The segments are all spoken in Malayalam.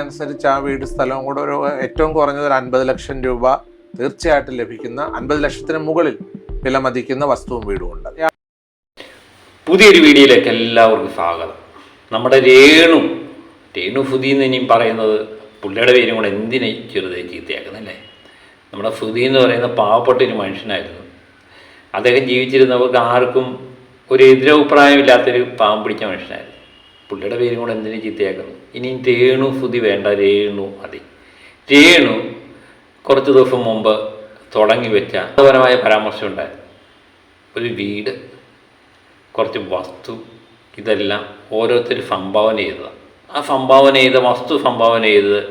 അനുസരിച്ച് ആ വീട് സ്ഥലവും കൂടെ ഒരു ഏറ്റവും കുറഞ്ഞത് ഒരു 50 ലക്ഷം രൂപ തീർച്ചയായിട്ടും ലഭിക്കുന്ന 50 ലക്ഷത്തിന് മുകളിൽ വില മതിക്കുന്ന വസ്തുവും വീടും ഉണ്ട്. പുതിയൊരു വീഡിയോയിലേക്ക് എല്ലാവർക്കും സ്വാഗതം. നമ്മുടെ രേണു ഫുദി എന്ന് ഇനിയും പറയുന്നത് പുള്ളിയുടെ പേരും കൂടെ എന്തിനെ ചെറുതെ ചീത്തയാക്കുന്നല്ലേ. നമ്മുടെ ഫുദി എന്ന് പറയുന്ന പാവപ്പെട്ട ഒരു മനുഷ്യനായിരുന്നു. അദ്ദേഹം ജീവിച്ചിരുന്നവർക്ക് ആർക്കും ഒരു എതിരഭിപ്രായമില്ലാത്തൊരു പാവം പിടിച്ച മനുഷ്യനായിരുന്നു. പുള്ളിയുടെ പേരും കൂടെ എന്തിനു ചീത്തയാക്കുന്നു. ഇനിയും രേണു ഫുദി വേണ്ട, രേണു മതി. രേണു കുറച്ച് ദിവസം മുമ്പ് തുടങ്ങി വെച്ച മതപരമായ പരാമർശം ഉണ്ടായിരുന്നു. ഒരു വീട്, കുറച്ച് വസ്തു, ഇതെല്ലാം ഓരോരുത്തർ സംഭാവന ചെയ്തതാണ്. ആ സംഭാവന ചെയ്ത വസ്തു സംഭാവന ചെയ്തത്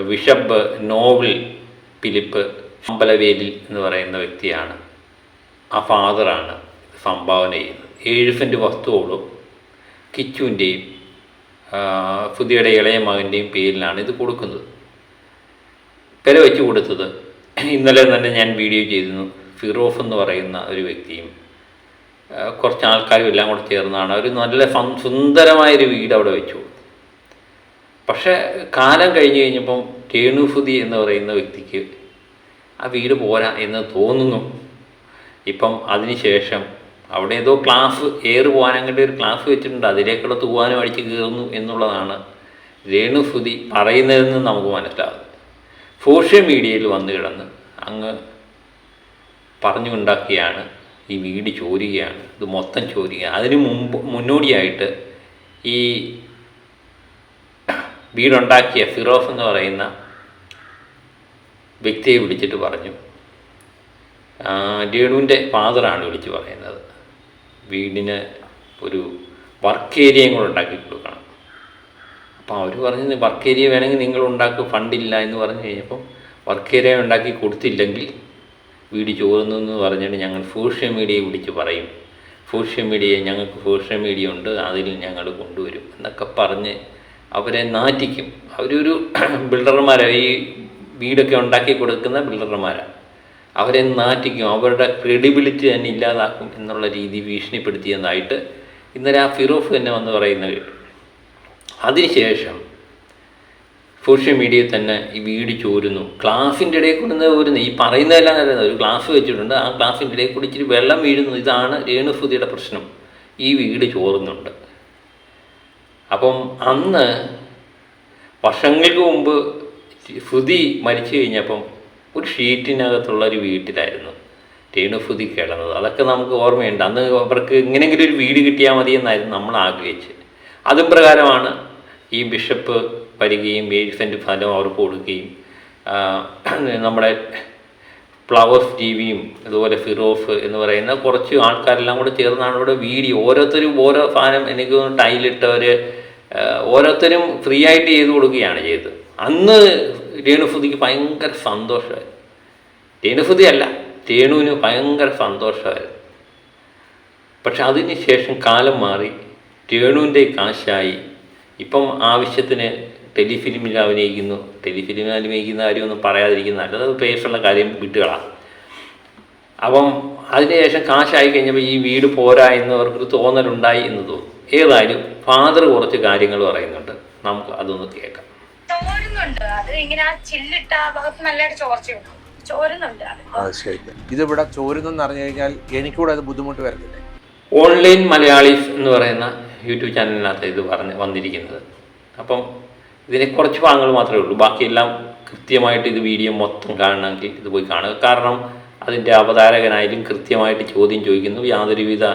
ബിഷപ്പ് നോബിൾ ഫിലിപ്പ് അമ്പലവേലിൽ എന്ന് പറയുന്ന വ്യക്തിയാണ്. ആ ഫാദറാണ് സംഭാവന ചെയ്യുന്നത്. 7 സെൻറ്റ് വസ്തുവോളും കിച്ചുവിൻ്റെയും ഫുദിയുടെ ഇളയ മകൻ്റെയും പേരിലാണ് ഇത് കൊടുക്കുന്നത്. വില വെച്ച് കൊടുത്തത് ഇന്നലെ തന്നെ ഞാൻ വീഡിയോ ചെയ്തിരുന്നു. ഫിറോഫ് എന്ന് പറയുന്ന ഒരു വ്യക്തിയും കുറച്ച് ആൾക്കാരും എല്ലാം കൂടെ ചേർന്നാണ് ഒരു നല്ല സുന്ദരമായൊരു വീട് അവിടെ വെച്ചു. പക്ഷേ കാലം കഴിഞ്ഞ് കഴിഞ്ഞപ്പം രേണു ഫുദി എന്ന് പറയുന്ന വ്യക്തിക്ക് ആ വീട് പോരാ എന്ന് തോന്നുന്നു. ഇപ്പം അതിന് ശേഷം അവിടെ ഏതോ ക്ലാസ് പോകാനങ്ങോട്ട് ഒരു ക്ലാസ് വെച്ചിട്ടുണ്ട്, അതിലേക്കുള്ള തൂവാനം അടിച്ച് കയറുന്നു എന്നുള്ളതാണ് രേണു ഫുദി പറയുന്നതെന്ന് നമുക്ക് മനസ്സിലാകുന്നത്. സോഷ്യൽ മീഡിയയിൽ വന്നു കിടന്ന് അങ്ങ് പറഞ്ഞുണ്ടാക്കിയാണ് ഈ വീട് ചോരുകയാണ്, ഇത് മൊത്തം ചോരുക. അതിന് മുന്നോടിയായിട്ട് ഈ വീടുണ്ടാക്കിയ ഫിറോഫ് എന്ന് പറയുന്ന വ്യക്തിയെ വിളിച്ചിട്ട് പറഞ്ഞു, രേണുവിൻ്റെ ഫാദറാണ് വിളിച്ച് പറയുന്നത്, വീടിന് ഒരു വർക്ക് ഏരിയയും കൂടെ ഉണ്ടാക്കി കൊടുക്കണം. അപ്പോൾ അവർ പറഞ്ഞത് വർക്ക് ഏരിയ വേണമെങ്കിൽ നിങ്ങൾ ഉണ്ടാക്കുക, ഫണ്ടില്ല എന്ന് പറഞ്ഞു കഴിഞ്ഞപ്പം വർക്ക് ഏരിയ ഉണ്ടാക്കി കൊടുത്തില്ലെങ്കിൽ വീട് ചോരുന്നു എന്ന് പറഞ്ഞിട്ട് ഞങ്ങൾ സോഷ്യൽ മീഡിയയെ വിളിച്ച് പറയും. ഞങ്ങൾക്ക് സോഷ്യൽ മീഡിയ ഉണ്ട്, അതിൽ ഞങ്ങൾ കൊണ്ടുവരും എന്നൊക്കെ പറഞ്ഞ് അവരെ നാറ്റിക്കും. അവരൊരു ബിൽഡർമാരാണ്, ഈ വീടൊക്കെ ഉണ്ടാക്കി കൊടുക്കുന്ന ബിൽഡർമാരാണ്. അവരെ നാറ്റിക്കും, അവരുടെ ക്രെഡിബിലിറ്റി തന്നെ ഇല്ലാതാക്കും എന്നുള്ള രീതി ഭീഷണിപ്പെടുത്തിയതായിട്ട് ഇന്നലെ ആ ഫിറോഫ് തന്നെ വന്ന് പറയുന്നത് കേട്ടു. അതിനുശേഷം സോഷ്യൽ മീഡിയയിൽ തന്നെ ഈ വീട് ചോരുന്നു, ക്ലാസിൻ്റെ ഇടയിൽ കൂടെ വരുന്നു. ഈ പറയുന്നതെല്ലാം ഒരു ക്ലാസ് വെച്ചിട്ടുണ്ട്, ആ ക്ലാസിൻ്റെ ഇടയിൽ കൂടി ഇച്ചിരി വെള്ളം വീഴുന്നു. ഇതാണ് രേണു ഫുദിയുടെ പ്രശ്നം. ഈ വീട് ചോറുന്നുണ്ട്. അപ്പം അന്ന് വർഷങ്ങൾക്ക് മുമ്പ് ഫുദി മരിച്ചു കഴിഞ്ഞപ്പം ഒരു ഷീറ്റിനകത്തുള്ള ഒരു വീട്ടിലായിരുന്നു രേണു ഫുദി കിടന്നത്. അതൊക്കെ നമുക്ക് ഓർമ്മയുണ്ട്. അന്ന് അവർക്ക് എങ്ങനെയെങ്കിലും ഒരു വീട് കിട്ടിയാൽ മതി എന്നായിരുന്നു നമ്മൾ ആഗ്രഹിച്ചത്. അതും പ്രകാരമാണ് ഈ ബിഷപ്പ് വരികയും 7 സെൻറ്റ് സ്ഥലം അവർക്ക് കൊടുക്കുകയും നമ്മുടെ ഫ്ലവേഴ്സ് ടിവിയും അതുപോലെ ഫിറോഫ് എന്ന് പറയുന്ന കുറച്ച് ആൾക്കാരെല്ലാം കൂടെ ചേർന്നാണ് ഇവിടെ വീഡിയോ, ഓരോരുത്തരും ഓരോ സാധനം എനിക്ക് ടൈലിട്ടവർ ഓരോരുത്തരും ഫ്രീ ആയിട്ട് ചെയ്ത് കൊടുക്കുകയാണ് ചെയ്തത്. അന്ന് രേണു ഫുദിക്ക് ഭയങ്കര സന്തോഷമായിരുന്നു. രേണു ഫുദി അല്ല, രേണുവിന് ഭയങ്കര സന്തോഷമായിരുന്നു. പക്ഷെ അതിന് ശേഷം കാലം മാറി, രേണുവിൻ്റെ കാശായി. ഇപ്പം ആവശ്യത്തിന് ടെലിഫിലിമിൽ അഭിനയിക്കുന്നു. ടെലിഫിലിമിൽ അഭിനയിക്കുന്ന കാര്യമൊന്നും പറയാതിരിക്കുന്ന നല്ലത്, പേഴ്സണൽ കാര്യം വിട്ടുകളാണ്. അപ്പം അതിനുശേഷം കാശായി കഴിഞ്ഞപ്പോൾ ഈ വീട് പോരാ എന്നവർക്ക് തോന്നലുണ്ടായി എന്ന് തോന്നുന്നു. ഏതായാലും ഫാദർ കുറച്ച് കാര്യങ്ങൾ പറയുന്നുണ്ട്, നമുക്ക് അതൊന്ന് കേൾക്കാം. ഇതിവിടെ ചോരുന്നെന്ന് അറിഞ്ഞു കഴിഞ്ഞാൽ എനിക്കൂടെ അത് ബുദ്ധിമുട്ട് വരുന്നില്ലേ. ഓൺലൈൻ മലയാളീസ് എന്ന് പറയുന്ന യൂട്യൂബ് ചാനലിനകത്ത് ഇത് വന്നിരിക്കുന്നത്. അപ്പം ഇതിനെ കുറച്ച് ഭാഗങ്ങൾ മാത്രമേ ഉള്ളൂ, ബാക്കിയെല്ലാം കൃത്യമായിട്ട് ഇത് വീഡിയോ മൊത്തം കാണണമെങ്കിൽ ഇത് പോയി കാണുക. കാരണം അതിൻ്റെ അവതാരകനായാലും കൃത്യമായിട്ട് ചോദ്യം ചോദിക്കുന്നു, യാതൊരുവിധ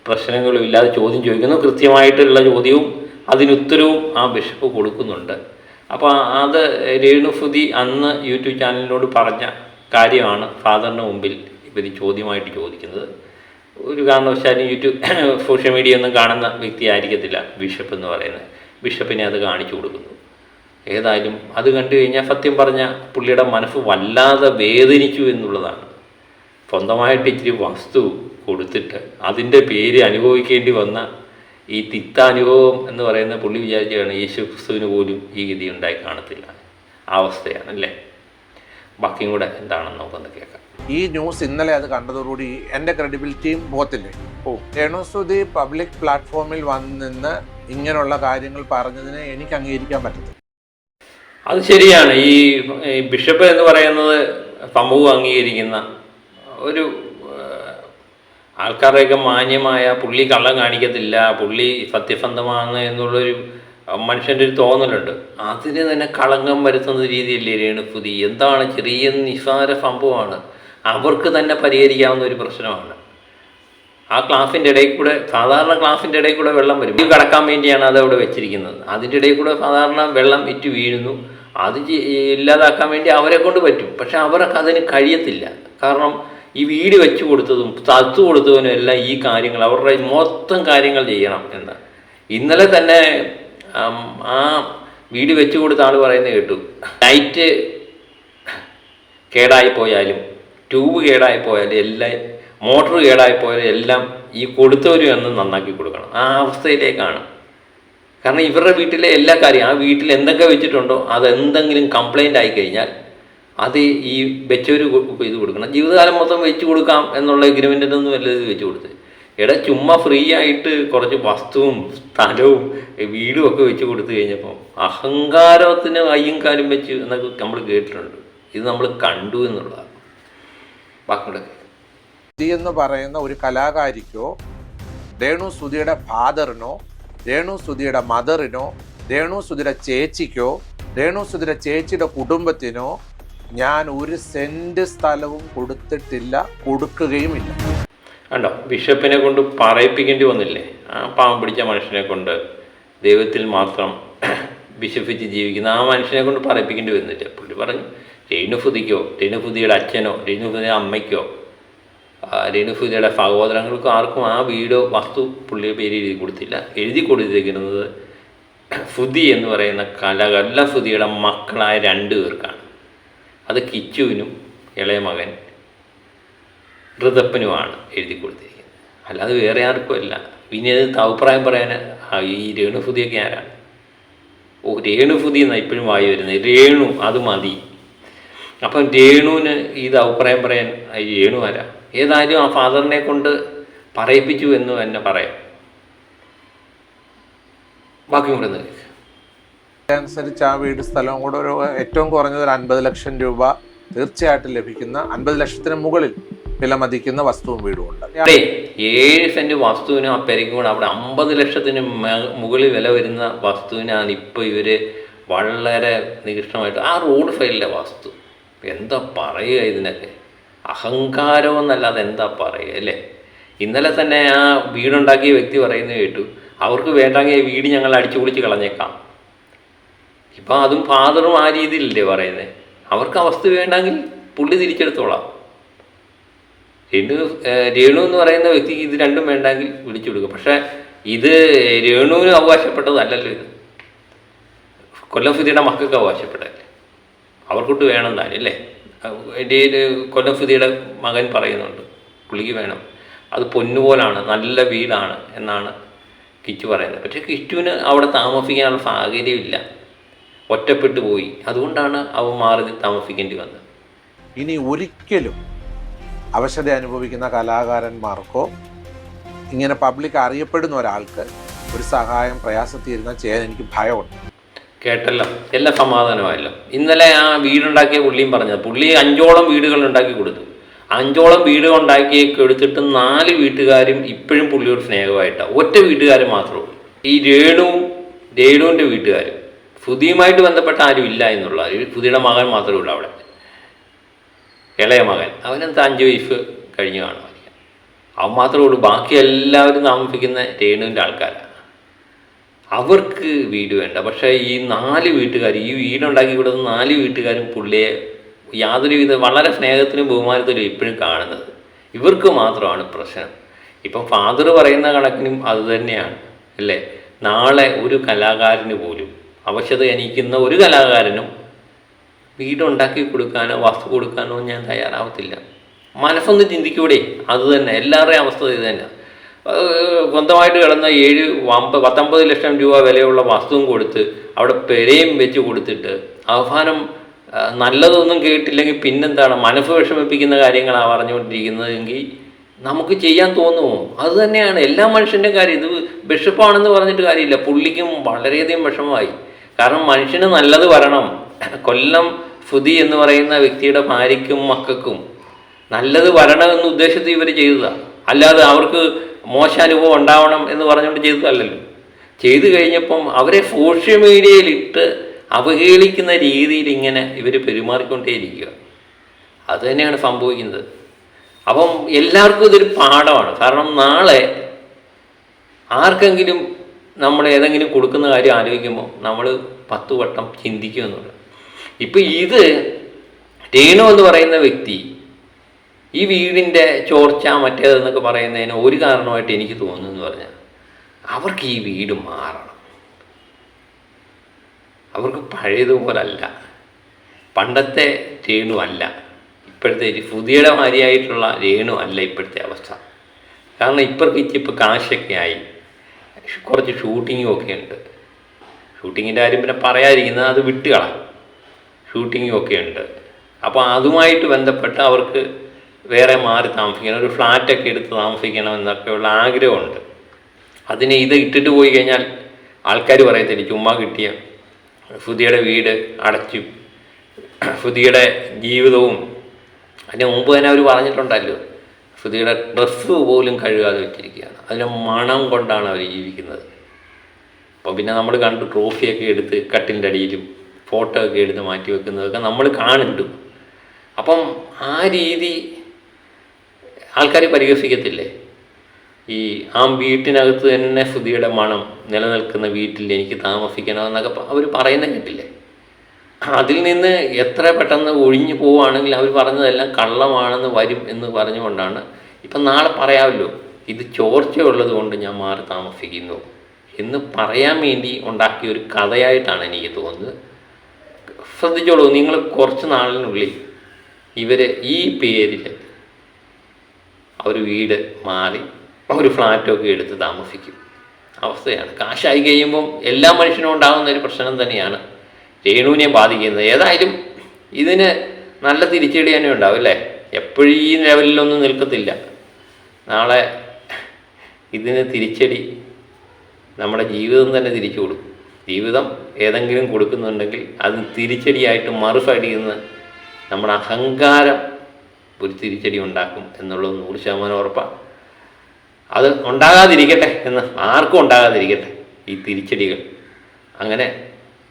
പ്രശ്നങ്ങളും ഇല്ലാതെ ചോദ്യം ചോദിക്കുന്നു, കൃത്യമായിട്ടുള്ള ചോദ്യവും അതിനുത്തരവും ആ ബിഷപ്പ് കൊടുക്കുന്നുണ്ട്. അപ്പോൾ അത് രേണു ഫുദി അന്ന് യൂട്യൂബ് ചാനലിനോട് പറഞ്ഞ കാര്യമാണ് ഫാദറിന് മുമ്പിൽ ഇവർ ചോദ്യമായിട്ട് ചോദിക്കുന്നത്. ഒരു കാരണവശാലും സോഷ്യൽ മീഡിയ ഒന്നും കാണുന്ന വ്യക്തി ആയിരിക്കത്തില്ല ബിഷപ്പ് എന്ന് പറയുന്നത്. ബിഷപ്പിനെ അത് കാണിച്ചു കൊടുക്കുന്നു. ഏതായാലും അത് കണ്ടു കഴിഞ്ഞാൽ സത്യം പറഞ്ഞാൽ പുള്ളിയുടെ മനസ്സ് വല്ലാതെ വേദനിച്ചു എന്നുള്ളതാണ്. സ്വന്തമായിട്ട് ഇച്ചിരി വസ്തു കൊടുത്തിട്ട് അതിൻ്റെ പേര് അനുഭവിക്കേണ്ടി വന്ന ഈ തിക്താനുഭവം എന്ന് പറയുന്ന പുള്ളി വിചാരിച്ചാണ് യേശു ക്രിസ്തുവിന് പോലും ഈ ഗതി ഉണ്ടായി കാണത്തില്ല. ആ അവസ്ഥയാണ് അല്ലേ. ബാക്കിയും കൂടെ എന്താണെന്ന് നമുക്കൊന്ന് കേൾക്കാം. ഈ ന്യൂസ് ഇന്നലെ അത് കണ്ടതോടുകൂടി എൻ്റെ ക്രെഡിബിലിറ്റിയും പോകത്തില്ലേ. രേണു ഫുദി പബ്ലിക് പ്ലാറ്റ്ഫോമിൽ വന്ന് ഇങ്ങനെയുള്ള കാര്യങ്ങൾ പറഞ്ഞതിനെ എനിക്ക് അംഗീകരിക്കാൻ പറ്റത്തില്ല. അത് ശരിയാണ്. ഈ ബിഷപ്പ് എന്ന് പറയുന്നത് സമൂഹം അംഗീകരിക്കുന്ന ഒരു ആൾക്കാരുടെയൊക്കെ മാന്യമായ, പുള്ളി കള്ളം കാണിക്കത്തില്ല, പുള്ളി സത്യസന്ധമാണ് എന്നുള്ളൊരു മനുഷ്യൻ്റെ ഒരു തോന്നലുണ്ട്. അതിന് തന്നെ കളങ്കം വരുത്തുന്ന രീതിയല്ലേ രേണുസുതി. എന്താണ് ചെറിയ നിസ്സാര സംഭവമാണ്, അവർക്ക് തന്നെ പരിഹരിക്കാവുന്ന ഒരു പ്രശ്നമാണ്. ആ ക്ലാസ്സിൻ്റെ ഇടയിൽ കൂടെ, സാധാരണ ക്ലാസ്സിൻ്റെ ഇടയിൽ കൂടെ വെള്ളം വരും, ഇത് കടക്കാൻ വേണ്ടിയാണ് അത് അവിടെ വെച്ചിരിക്കുന്നത്. അതിൻ്റെ ഇടയിൽ കൂടെ സാധാരണ വെള്ളം ഇറ്റ് വീഴുന്നു. അത് ഇല്ലാതാക്കാൻ വേണ്ടി അവരെ കൊണ്ട് പറ്റും, പക്ഷെ അവർക്ക് അതിന് കഴിയത്തില്ല. കാരണം ഈ വീട് വെച്ച് കൊടുത്തതും തത്തു കൊടുത്തതിനും എല്ലാം ഈ കാര്യങ്ങൾ, അവരുടെ മൊത്തം കാര്യങ്ങൾ ചെയ്യണം എന്ന്. ഇന്നലെ തന്നെ ആ വീട് വെച്ച് കൊടുത്ത ആൾ പറയുന്നത് കേട്ടു, ലൈറ്റ് കേടായിപ്പോയാലും ട്യൂബ് കേടായിപ്പോയാലും എല്ലാം, മോട്ടർ കേടായിപ്പോയാലും എല്ലാം ഈ കൊടുത്തവരും എന്ന് നന്നാക്കി കൊടുക്കണം. ആ അവസ്ഥയിലേക്കാണ്. കാരണം ഇവരുടെ വീട്ടിലെ എല്ലാ കാര്യം, ആ വീട്ടിൽ എന്തൊക്കെ വെച്ചിട്ടുണ്ടോ അതെന്തെങ്കിലും കംപ്ലൈൻ്റ് ആയിക്കഴിഞ്ഞാൽ അത് ഈ വെച്ചവർ ഇത് കൊടുക്കണം. ജീവിതകാലം മൊത്തം വെച്ച് കൊടുക്കാം എന്നുള്ള എഗ്രിമെൻ്റിനൊന്നും വല്ലത് വെച്ച് കൊടുത്ത്, ചുമ്മാ ഫ്രീ ആയിട്ട് കുറച്ച് വസ്തുവും സ്ഥലവും വീടും ഒക്കെ വെച്ച് കൊടുത്തു കഴിഞ്ഞപ്പോൾ അഹങ്കാരത്തിന് കയ്യും കാലും വെച്ച് എന്നൊക്കെ നമ്മൾ കേട്ടിട്ടുണ്ട്. ഇത് നമ്മൾ കണ്ടു എന്നുള്ളതാണ്. ബാക്കിയുടെ എന്ന് പറയുന്ന ഒരു കലാകാരിക്കോ രേണുസുതിയുടെ ഫാദറിനോ രേണുസുതിയുടെ മദറിനോ രേണുസുതിയുടെ ചേച്ചിക്കോ രേണുസുതിയുടെ ചേച്ചിയുടെ കുടുംബത്തിനോ ഞാൻ ഒരു സെന്റ് സ്ഥലവും കൊടുത്തിട്ടില്ല, കൊടുക്കുകയുമില്ല. കണ്ടോ, ബിഷപ്പിനെ കൊണ്ട് പറയിപ്പിക്കേണ്ടി വന്നില്ലേ? ആ പാവം പിടിച്ച മനുഷ്യനെ കൊണ്ട്, ദൈവത്തിൽ മാത്രം വിശ്വസിച്ച് ജീവിക്കുന്ന ആ മനുഷ്യനെ കൊണ്ട് പറയിപ്പിക്കേണ്ടി വന്നില്ല. പുള്ളി പറഞ്ഞു രേണുസുതിക്കോ രേണുസുതിയുടെ അച്ഛനോ രേണുസുതിയുടെ അമ്മയ്ക്കോ രേണുസുതിയുടെ സഹോദരങ്ങൾക്കോ ആർക്കും ആ വീടോ വസ്തു പുള്ളിയുടെ പേര് എഴുതി കൊടുത്തില്ല. എഴുതി കൊടുത്തിരിക്കുന്നത് സുതി എന്ന് പറയുന്ന കലകല്ല സുതിയുടെ മക്കളായ 2 പേർക്കാണ്. അത് കിച്ചുവിനും ഇളയ മകൻ ഋതപ്പനുമാണ് എഴുതി കൊടുത്തിരിക്കുന്നത്, അല്ലാതെ വേറെ ആർക്കും അല്ല. പിന്നെ അത് അഭിപ്രായം പറയാൻ ഈ രേണുസുതിയൊക്കെ ആരാണ്? ഓ, രേണുസുതി എന്നാണ് ഇപ്പോഴും വായി വരുന്നത്. രേണു അത് മതി. അപ്പം രേണുവിന് ഇത് അഭിപ്രായം പറയാൻ രേണു ആരാ? ഏതായാലും ആ ഫാദറിനെ കൊണ്ട് പറയിപ്പിച്ചു എന്ന് തന്നെ പറയാം. ബാക്കി കൂടെ അനുസരിച്ച് ആ വീട് സ്ഥലവും കൂടെ ഒരു ഏറ്റവും കുറഞ്ഞത് ഒരു 50 ലക്ഷം രൂപ തീർച്ചയായിട്ടും ലഭിക്കുന്ന, 50 ലക്ഷത്തിന് മുകളിൽ വില മതിക്കുന്ന വസ്തുവും വീടും ഉണ്ട്. 7 സെന്റ് വസ്തുവിനും ആ പെരയ്ക്കും കൂടെ അവിടെ 50 ലക്ഷത്തിന് മുകളിൽ വില വരുന്ന വസ്തുവിനാണ് ഇപ്പോൾ ഇവർ വളരെ നികൃഷ്ടമായിട്ട് ആ റോഡ് സൈഡിലെ വസ്തു. എന്താ പറയുക ഇതിനൊക്കെ? അഹങ്കാരമെന്നല്ലാതെ എന്താ പറയുക അല്ലേ? ഇന്നലെ തന്നെ ആ വീടുണ്ടാക്കിയ വ്യക്തി പറയുന്നത് കേട്ടു, അവർക്ക് വേണ്ടെങ്കിൽ വീട് ഞങ്ങൾ അടിച്ചു പൊളിച്ച് കളഞ്ഞേക്കാം. ഇപ്പം അതും ഫാദറും ആ രീതിയിലല്ലേ പറയുന്നത്. അവർക്ക് അവസ്ഥ വേണ്ടെങ്കിൽ പുള്ളി തിരിച്ചെടുത്തോളാം. രേണു എന്ന് പറയുന്ന വ്യക്തിക്ക് ഇത് രണ്ടും വേണ്ടെങ്കിൽ വിളിച്ചു കൊടുക്കും. പക്ഷേ ഇത് രേണുവിന് അവകാശപ്പെട്ടതല്ലല്ലോ, ഇത് കൊല്ലം സുധിയുടെ മക്കൾക്ക് അവകാശപ്പെട്ടതല്ലേ, അവർക്കൊട്ട് വേണം താനും അല്ലേ? കൊല്ലം സുധിയുടെ മകൻ പറയുന്നുണ്ട് പുള്ളിക്ക് വേണം, അത് പൊന്നുപോലാണ്, നല്ല വീടാണ് എന്നാണ് കിച്ചു പറയുന്നത്. പക്ഷേ കിച്ചുവിന് അവിടെ താമസിക്കാനുള്ള സാഹചര്യമില്ല, ഒറ്റപ്പെട്ടു പോയി. അതുകൊണ്ടാണ് അവ മാറി താമസിക്കേണ്ടി വന്നത്. ഇനി ഒരിക്കലും അവശത അനുഭവിക്കുന്ന കലാകാരന്മാർക്കോ ഇങ്ങനെ പബ്ലിക് അറിയപ്പെടുന്ന ഒരാൾക്ക് ഒരു സഹായം പ്രയാസത്തീരുന്ന ചെയ്യാൻ എനിക്ക് ഭയമുണ്ട്. കേട്ടല്ലോ, എല്ലാം സമാധാനമായല്ലോ. ഇന്നലെ ആ വീടുണ്ടാക്കിയ പുള്ളിയും പറഞ്ഞത്, പുള്ളി 5ഓളം വീടുകൾ ഉണ്ടാക്കി കൊടുത്തു. 5ഓളം വീട് ഉണ്ടാക്കി എടുത്തിട്ട് 4 വീട്ടുകാരും ഇപ്പോഴും പുള്ളിയോട് സ്നേഹമായിട്ടാണ്. ഒറ്റ വീട്ടുകാർ മാത്രമേ ഉള്ളൂ, ഈ രേണുവിൻ്റെ വീട്ടുകാരും. സുധിയുമായിട്ട് ബന്ധപ്പെട്ട ആരും ഇല്ല എന്നുള്ള, സുധിയുടെ മകൻ മാത്രമേ ഉള്ളൂ അവിടെ, ഇളയ മകൻ. അവനെന്താ 5 വയസ്സ് കഴിഞ്ഞ് കാണുമായിരിക്കും, അവൻ മാത്രമേ ഉള്ളൂ. ബാക്കി എല്ലാവരും താമസിക്കുന്ന രേണുവിൻ്റെ ആൾക്കാരാണ്. അവർക്ക് വീട് വേണ്ട. പക്ഷേ ഈ 4 വീട്ടുകാർ, ഈ വീടുണ്ടാക്കി കൊടുത്ത 4 വീട്ടുകാരും പുള്ളിയെ യാതൊരുവിധ വളരെ സ്നേഹത്തിനും ബഹുമാനത്തിലും ഇപ്പോഴും കാണുന്നത്. ഇവർക്ക് മാത്രമാണ് പ്രശ്നം. ഇപ്പം ഫാദർ പറയുന്ന കണക്കിനും അത് തന്നെയാണ് അല്ലേ? നാളെ ഒരു കലാകാരന് പോലും, അവശത ജനിക്കുന്ന ഒരു കലാകാരനും വീടുണ്ടാക്കി കൊടുക്കാനോ വസ്തു കൊടുക്കാനോ ഞാൻ തയ്യാറാവത്തില്ല. മനസ്സൊന്ന് ചിന്തിക്കൂടെ? അത് തന്നെ എല്ലാവരുടെയും അവസ്ഥ ഇത് തന്നെ. സ്വന്തമായിട്ട് കിടന്ന 19 ലക്ഷം രൂപ വിലയുള്ള വസ്തുവും കൊടുത്ത് അവിടെ പെരയും വെച്ച് കൊടുത്തിട്ട് അവസാനം നല്ലതൊന്നും കേട്ടില്ലെങ്കിൽ പിന്നെന്താണ്? മനസ്സ് വിഷമിപ്പിക്കുന്ന കാര്യങ്ങളാണ് പറഞ്ഞുകൊണ്ടിരിക്കുന്നതെങ്കിൽ നമുക്ക് ചെയ്യാൻ തോന്നുമോ? അത് തന്നെയാണ് എല്ലാ മനുഷ്യൻ്റെ കാര്യം. ഇത് ബിഷപ്പാണെന്ന് പറഞ്ഞിട്ട് കാര്യമില്ല, പുള്ളിക്കും വളരെയധികം വിഷമമായി. കാരണം മനുഷ്യന് നല്ലത് വരണം, കൊല്ലം ഫുദി എന്ന് പറയുന്ന വ്യക്തിയുടെ ഭാര്യയ്ക്കും മക്കൾക്കും നല്ലത് വരണമെന്ന ഉദ്ദേശത്തിൽ ഇവർ ചെയ്തതാണ്. അല്ലാതെ അവർക്ക് മോശം അനുഭവം ഉണ്ടാവണം എന്ന് പറഞ്ഞുകൊണ്ട് ചെയ്തതല്ലല്ലോ. ചെയ്തു കഴിഞ്ഞപ്പം അവരെ സോഷ്യൽ മീഡിയയിലിട്ട് അവഹേളിക്കുന്ന രീതിയിൽ ഇങ്ങനെ ഇവർ പെരുമാറിക്കൊണ്ടേയിരിക്കുക. അത് തന്നെയാണ് സംഭവിക്കുന്നത്. അപ്പം എല്ലാവർക്കും ഇതൊരു പാഠമാണ്. കാരണം നാളെ ആർക്കെങ്കിലും നമ്മൾ ഏതെങ്കിലും കൊടുക്കുന്ന കാര്യം ആലോചിക്കുമ്പോൾ നമ്മൾ 10 വട്ടം ചിന്തിക്കുമെന്നുള്ളത്. ഇപ്പം ഇത് രേണു എന്ന് പറയുന്ന വ്യക്തി ഈ വീടിൻ്റെ ചോർച്ച മറ്റേതെന്നൊക്കെ പറയുന്നതിന് ഒരു കാരണമായിട്ട് എനിക്ക് തോന്നുന്നു എന്ന് പറഞ്ഞാൽ അവർക്ക് ഈ വീട് മാറണം. അവർക്ക് പഴയതുപോലല്ല, പണ്ടത്തെ രേണു അല്ല, ഇപ്പോഴത്തെ ഫുദിയുടെ ഭാര്യയായിട്ടുള്ള രേണു അല്ല ഇപ്പോഴത്തെ അവസ്ഥ. കാരണം ഇപ്പോൾ കാശൊക്കെ ആയി, കുറച്ച് ഷൂട്ടിങ്ങും ഒക്കെ ഉണ്ട്. ഷൂട്ടിങ്ങിൻ്റെ കാര്യം പിന്നെ പറയാതിരിക്കുന്നത്, അത് വിട്ടുകളാം. ഷൂട്ടിങ്ങും ഒക്കെ ഉണ്ട്. അപ്പോൾ അതുമായിട്ട് ബന്ധപ്പെട്ട് അവർക്ക് വേറെ മാറി താമസിക്കണം, ഒരു ഫ്ലാറ്റൊക്കെ എടുത്ത് താമസിക്കണം എന്നൊക്കെയുള്ള ആഗ്രഹമുണ്ട്. അതിന് ഇത് ഇട്ടിട്ട് പോയി കഴിഞ്ഞാൽ ആൾക്കാർ പറയത്തില്ല ചുമ്മാ കിട്ടിയ ഫുദിയുടെ വീട് അടച്ചു, ഫുദിയുടെ ജീവിതവും. അതിന് മുമ്പ് തന്നെ അവർ പറഞ്ഞിട്ടുണ്ടല്ലോ, ഫുദിയുടെ ഡ്രസ്സ് പോലും കഴുകാതെ വെച്ചിരിക്കുകയാണ്. അതിൻ്റെ മണം കൊണ്ടാണ് അവർ ജീവിക്കുന്നത്. അപ്പോൾ പിന്നെ നമ്മൾ കണ്ടു ട്രോഫിയൊക്കെ എടുത്ത് കട്ടിലിൻ്റെ അടിയിലും ഫോട്ടോ ഒക്കെ എടുത്ത് മാറ്റി വെക്കുന്നതൊക്കെ നമ്മൾ കാണുന്നുണ്ട്. അപ്പം ആ രീതി ആൾക്കാർ പരിഹസിക്കത്തില്ലേ? ആ വീട്ടിനകത്ത് തന്നെ ഫുദിയുടെ മണം നിലനിൽക്കുന്ന വീട്ടിൽ എനിക്ക് താമസിക്കണമെന്നൊക്കെ അവർ പറയുന്നത് കേട്ടില്ലേ? അതിൽ നിന്ന് എത്ര പെട്ടെന്ന് ഒഴിഞ്ഞു പോവുകയാണെങ്കിൽ അവർ പറഞ്ഞതെല്ലാം കള്ളമാണെന്ന് വരും എന്ന് പറഞ്ഞുകൊണ്ടാണ് ഇപ്പം നാളെ പറയാമല്ലോ, ഇത് ചോർച്ചയുള്ളത് കൊണ്ട് ഞാൻ മാറി താമസിക്കുന്നു എന്ന് പറയാൻ വേണ്ടി ഉണ്ടാക്കിയ ഒരു കഥയായിട്ടാണ് എനിക്ക് തോന്നുന്നത്. ശ്രദ്ധിച്ചോളൂ, നിങ്ങൾ കുറച്ച് നാളിനുള്ളിൽ ഇവർ ഈ പേരിൽ അവർ വീട് മാറി ഒരു ഫ്ലാറ്റൊക്കെ എടുത്ത് താമസിക്കും അവസ്ഥയാണ്. കാശായി കഴിയുമ്പം എല്ലാ മനുഷ്യനും ഉണ്ടാകുന്ന ഒരു പ്രശ്നം തന്നെയാണ് രേണുവിനെ ബാധിക്കുന്നത്. ഏതായാലും ഇതിന് നല്ല തിരിച്ചടി തന്നെ ഉണ്ടാവും അല്ലേ? എപ്പോഴും ഈ ലെവലിലൊന്നും നിൽക്കത്തില്ല. നാളെ ഇതിന് തിരിച്ചടി നമ്മുടെ ജീവിതം തന്നെ തിരിച്ചു കൊടുക്കും. ജീവിതം ഏതെങ്കിലും കൊടുക്കുന്നുണ്ടെങ്കിൽ അത് തിരിച്ചടിയായിട്ട് മറുപടി നിന്ന് നമ്മുടെ അഹങ്കാരം ഒരു തിരിച്ചടി ഉണ്ടാക്കും എന്നുള്ളത് 100% ഉറപ്പാണ്. അത് ഉണ്ടാകാതിരിക്കട്ടെ എന്ന്, ആർക്കും ഉണ്ടാകാതിരിക്കട്ടെ ഈ തിരിച്ചടികൾ. അങ്ങനെ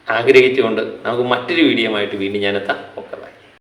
ആഗ്രഹിച്ചുകൊണ്ട് നമുക്ക് മറ്റൊരു വീഡിയോ ആയിട്ട് വീണ്ടും ഞാനെത്താം. ഓക്കെ.